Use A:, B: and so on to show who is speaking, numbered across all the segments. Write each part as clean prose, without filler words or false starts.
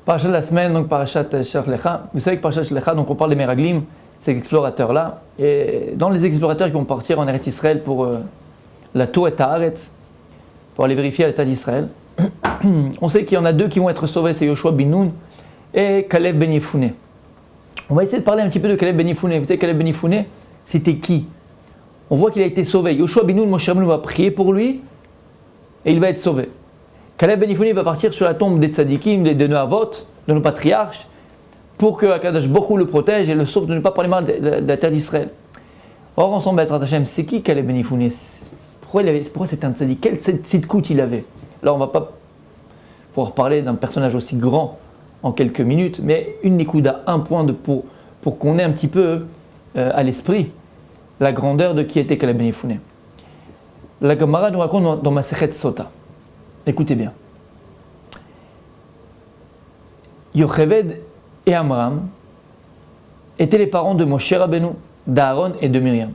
A: Parachat de la semaine, donc Parachat Shelach Lecha. Vous savez que Parachat Shelach Lecha, donc on parle des Meraglim, ces explorateurs-là. Et dans les explorateurs qui vont partir en Eretz Israël pour la Tour et Haaretz, pour aller vérifier l'état d'Israël, on sait qu'il y en a deux qui vont être sauvés, c'est Yoshua bin Nun et Caleb ben Yefouné. On va essayer de parler un petit peu de Caleb ben Yefouné. Vous savez, Caleb ben Yefouné, c'était qui? On voit qu'il a été sauvé. Yoshua bin Nun, Moshe Rabbeinu va prier pour lui et il va être sauvé. Caleb ben Yefouné va partir sur la tombe des tzadikim, de nos avot, de nos patriarches, pour que Akadosh Baruch Hu le protège et le sauve de ne pas parler mal de la terre d'Israël. Or, ensemble, Bezrat Hashem, c'est qui Caleb ben Yefouné? Pourquoi c'était un tzadik? Quel tzidkout il avait? Là, on ne va pas pouvoir parler d'un personnage aussi grand en quelques minutes, mais une nikuda, un point pour qu'on ait un petit peu à l'esprit la grandeur de qui était Caleb ben Yefouné. La Gemara nous raconte dans Masechet Sota. Écoutez bien. Yocheved et Amram étaient les parents de Moshe Rabbeinu, d'Aaron et de Myriam.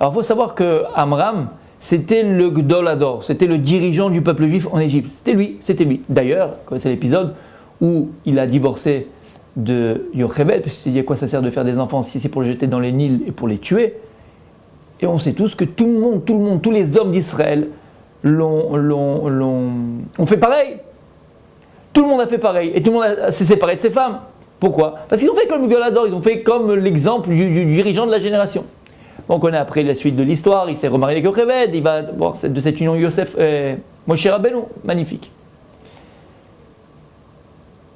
A: Alors il faut savoir que Amram, c'était le Gdolador, c'était le dirigeant du peuple juif en Égypte. C'était lui. D'ailleurs, c'est l'épisode où il a divorcé de Yocheved, parce qu'il s'est dit à quoi ça sert de faire des enfants si c'est pour les jeter dans les Nils et pour les tuer. Et on sait tous que tout le monde, tous les hommes d'Israël ont fait pareil. Tout le monde a fait pareil. Et tout le monde s'est séparé de ses femmes. Pourquoi? Parce qu'ils ont fait comme Gdolador, ils ont fait comme l'exemple du dirigeant de la génération. On connaît après la suite de l'histoire, il s'est remarié avec Yocheved, il va voir de cette union Yosef Moshe Rabbeinu, magnifique.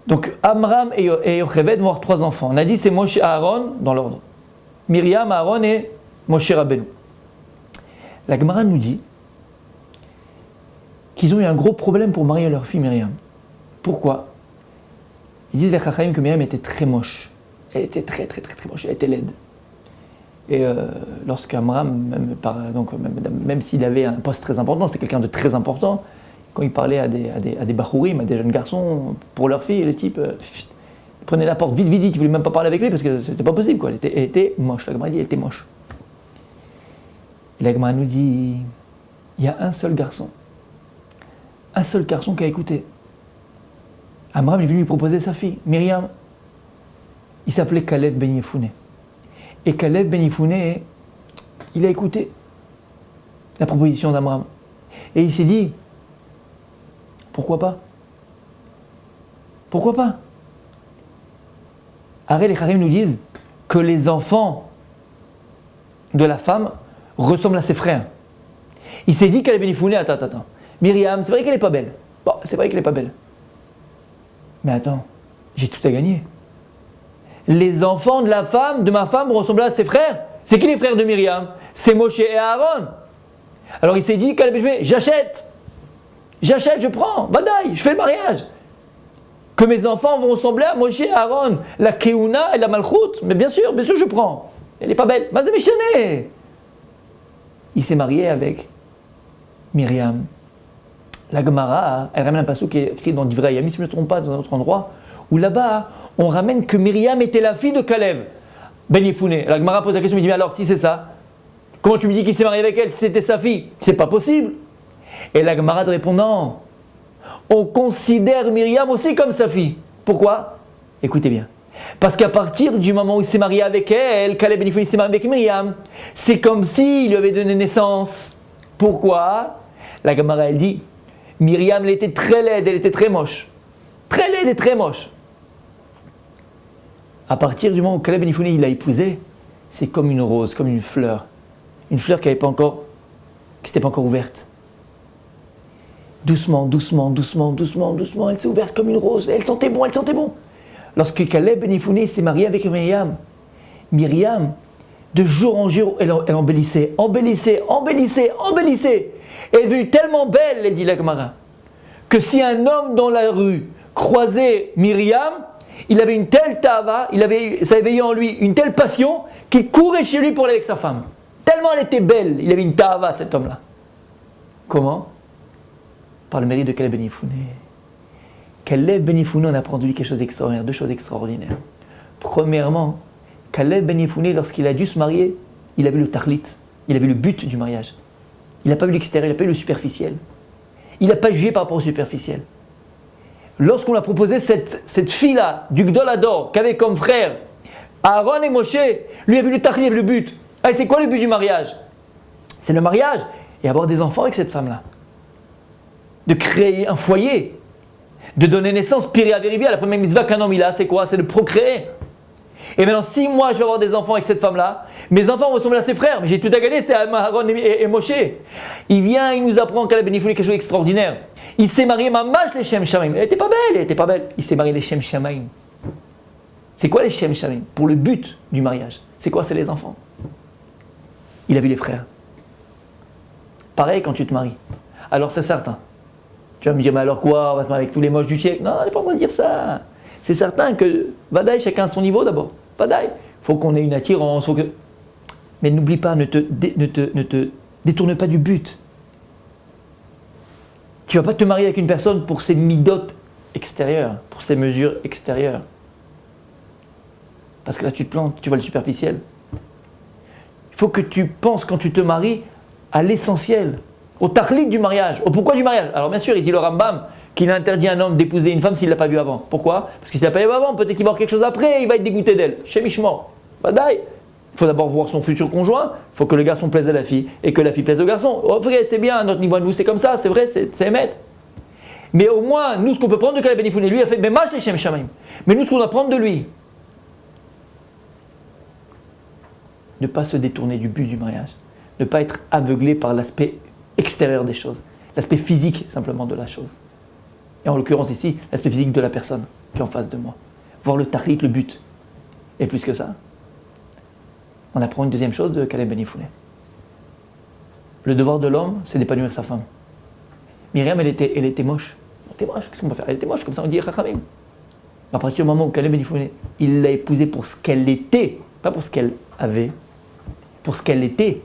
A: Donc Amram et Yocheved vont avoir 3 enfants. On a dit c'est Moshe, Aaron, dans l'ordre. Myriam, Aaron et Moshe Rabbeinu. La Gemara nous dit qu'ils ont eu un gros problème pour marier leur fille Myriam. Pourquoi? Ils disent les Chachamim que Myriam était très moche. Elle était très moche, elle était laide. Et lorsqu'Amram, même s'il avait un poste très important, c'était quelqu'un de très important, quand il parlait à des bachourim, à des jeunes garçons, pour leur fille, le type il prenait la porte vite, il ne voulait même pas parler avec lui parce que c'était pas possible, quoi. Elle était moche, la Gemara dit elle était moche. Et la Gemara nous dit, il y a un seul garçon qui a écouté. Amram est venu lui proposer sa fille, Myriam. Il s'appelait Caleb ben Yefouné. Et Caleb ben Yefouné, il a écouté la proposition d'Amram. Et il s'est dit, pourquoi pas? Pourquoi pas? Arrête, les Charim nous disent que les enfants de la femme ressemblent à ses frères. Il s'est dit Caleb ben Yefouné, attends. Myriam, c'est vrai qu'elle n'est pas belle. Bon, c'est vrai qu'elle n'est pas belle. Mais attends, j'ai tout à gagner. Les enfants de la femme, de ma femme, ressemblaient à ses frères. C'est qui les frères de Myriam? C'est Moshe et Aaron. Alors il s'est dit, Caleb ben Yefouné, j'achète, je prends, badaï, je fais le mariage. Que mes enfants vont ressembler à Moshe et Aaron, la Keuna et la Malchut, mais bien sûr, je prends. Elle n'est pas belle, mais c'est méchant. Il s'est marié avec Myriam. La Gemara, elle ramène un passage qui est écrit dans Divrei Hayamim, si je ne me trompe pas, dans un autre endroit, où là-bas, on ramène que Myriam était la fille de Caleb ben Yefouné. La Gemara pose la question, il dit, mais alors si c'est ça, comment tu me dis qu'il s'est marié avec elle si c'était sa fille? C'est pas possible. Et la Gemara répond, non, on considère Myriam aussi comme sa fille. Pourquoi? Écoutez bien. Parce qu'à partir du moment où il s'est marié avec elle, Caleb ben Yefouné s'est marié avec Myriam, c'est comme s'il lui avait donné naissance. Pourquoi? La Gemara, elle dit, Myriam, elle était très laide, elle était très moche. Très laide et très moche. À partir du moment où Caleb ben Yefouné il l'a épousée, c'est comme une rose, comme une fleur. Une fleur qui s'était pas encore ouverte. Doucement, elle s'est ouverte comme une rose. Elle sentait bon. Lorsque Caleb ben Yefouné s'est marié avec Myriam, de jour en jour, elle embellissait. Elle est devenue tellement belle, elle dit la Gemara, que si un homme dans la rue croisait Myriam, il avait une telle tava, ça éveillait en lui une telle passion qu'il courait chez lui pour aller avec sa femme. Tellement elle était belle, il avait une tava, cet homme-là. Comment? Par le mérite de Caleb ben Yefouné. Caleb ben Yefouné, on apprend de lui quelque chose d'extraordinaire, 2 choses extraordinaires. Premièrement, Caleb ben Yefouné, lorsqu'il a dû se marier, il a vu le tahlit, il a vu le but du mariage. Il n'a pas vu l'extérieur, il n'a pas vu le superficiel. Il n'a pas jugé par rapport au superficiel. lorsqu'on a proposé cette fille-là, du Gdol Hador, qu'avait comme frère Aaron et Moshe, lui a vu le tachli, le but. Ah, c'est quoi le but du mariage? C'est le mariage et avoir des enfants avec cette femme-là. De créer un foyer, de donner naissance, Piri Averivia, la première mitzvah qu'un homme il a, c'est quoi? C'est de procréer. Et maintenant, si moi je vais avoir des enfants avec cette femme-là, mes enfants ressemblent à ses frères, mais j'ai tout à gagner, c'est Aaron et Moshe. Il vient, il nous apprend qu'elle a bénéficié quelque chose d'extraordinaire. Il s'est marié, mamash les Shem Shamaim. Elle était pas belle. Il s'est marié les Shem Shamaim. C'est quoi les Shem Shamaim? Pour le but du mariage. C'est quoi? C'est les enfants. Il a vu les frères. Pareil quand tu te maries. Alors c'est certain. Tu vas me dire, mais alors quoi? On va se marier avec tous les moches du siècle? Non, on n'est pas en train de dire ça. C'est certain que, Vadaï, chacun à son niveau d'abord. Vadaï. Il faut qu'on ait une attirance. Mais n'oublie pas, ne te détourne pas du but. Tu ne vas pas te marier avec une personne pour ses midotes extérieures, pour ses mesures extérieures. Parce que là, tu te plantes, tu vois le superficiel. Il faut que tu penses, quand tu te maries, à l'essentiel, au tachlit du mariage, au pourquoi du mariage. Alors bien sûr, il dit le Rambam qu'il interdit à un homme d'épouser une femme s'il ne l'a pas vue avant. Pourquoi? Parce que s'il ne l'a pas vue avant, peut-être qu'il va avoir quelque chose après, il va être dégoûté d'elle. Shemishmor. Badaï. Il faut d'abord voir son futur conjoint, il faut que le garçon plaise à la fille et que la fille plaise au garçon. Oh, vrai, c'est bien, à notre niveau à nous, c'est comme ça, c'est vrai, c'est émettre. Mais au moins, nous, ce qu'on peut prendre de Caleb Ben Yifouné, lui il a fait, mais mâche les Shem Shamaim. Mais nous, ce qu'on doit prendre de lui, ne pas se détourner du but du mariage, ne pas être aveuglé par l'aspect extérieur des choses, l'aspect physique simplement de la chose. Et en l'occurrence ici, l'aspect physique de la personne qui est en face de moi. Voir le tachlit, le but. Et plus que ça, on apprend une deuxième chose de Caleb Ben Yifouné. Le devoir de l'homme, c'est d'épanouir sa femme. Myriam, elle était moche. Elle était moche, qu'est-ce qu'on va faire? Elle était moche, comme ça on dit Chachamim. À partir du moment où Caleb Ben Yifouné, il l'a épousée pour ce qu'elle était, pas pour ce qu'elle avait, pour ce qu'elle était,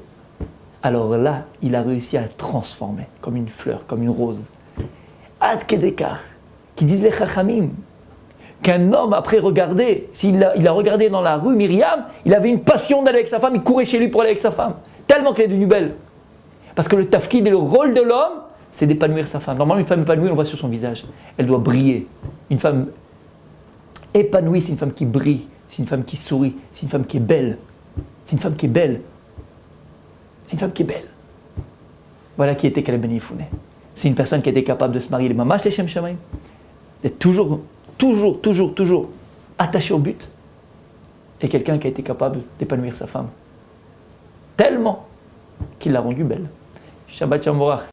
A: alors là, il a réussi à la transformer, comme une fleur, comme une rose. Ad Kedekar, qui disent les Chachamim, qu'un homme, après regarder, il a regardé dans la rue Myriam, il avait une passion d'aller avec sa femme, il courait chez lui pour aller avec sa femme, tellement qu'elle est devenue belle. Parce que le tafkid et le rôle de l'homme, c'est d'épanouir sa femme. Normalement, une femme épanouie, on voit sur son visage, elle doit briller. Une femme épanouie, c'est une femme qui brille, c'est une femme qui sourit, c'est une femme qui est belle. C'est une femme qui est belle. C'est une femme qui est belle. Voilà qui était Caleb Ben Yifouné. C'est une personne qui était capable de se marier les mamash les Shem Shamaim, d'être toujours attaché au but, et quelqu'un qui a été capable d'épanouir sa femme tellement qu'il l'a rendue belle. Shabbat Shalom.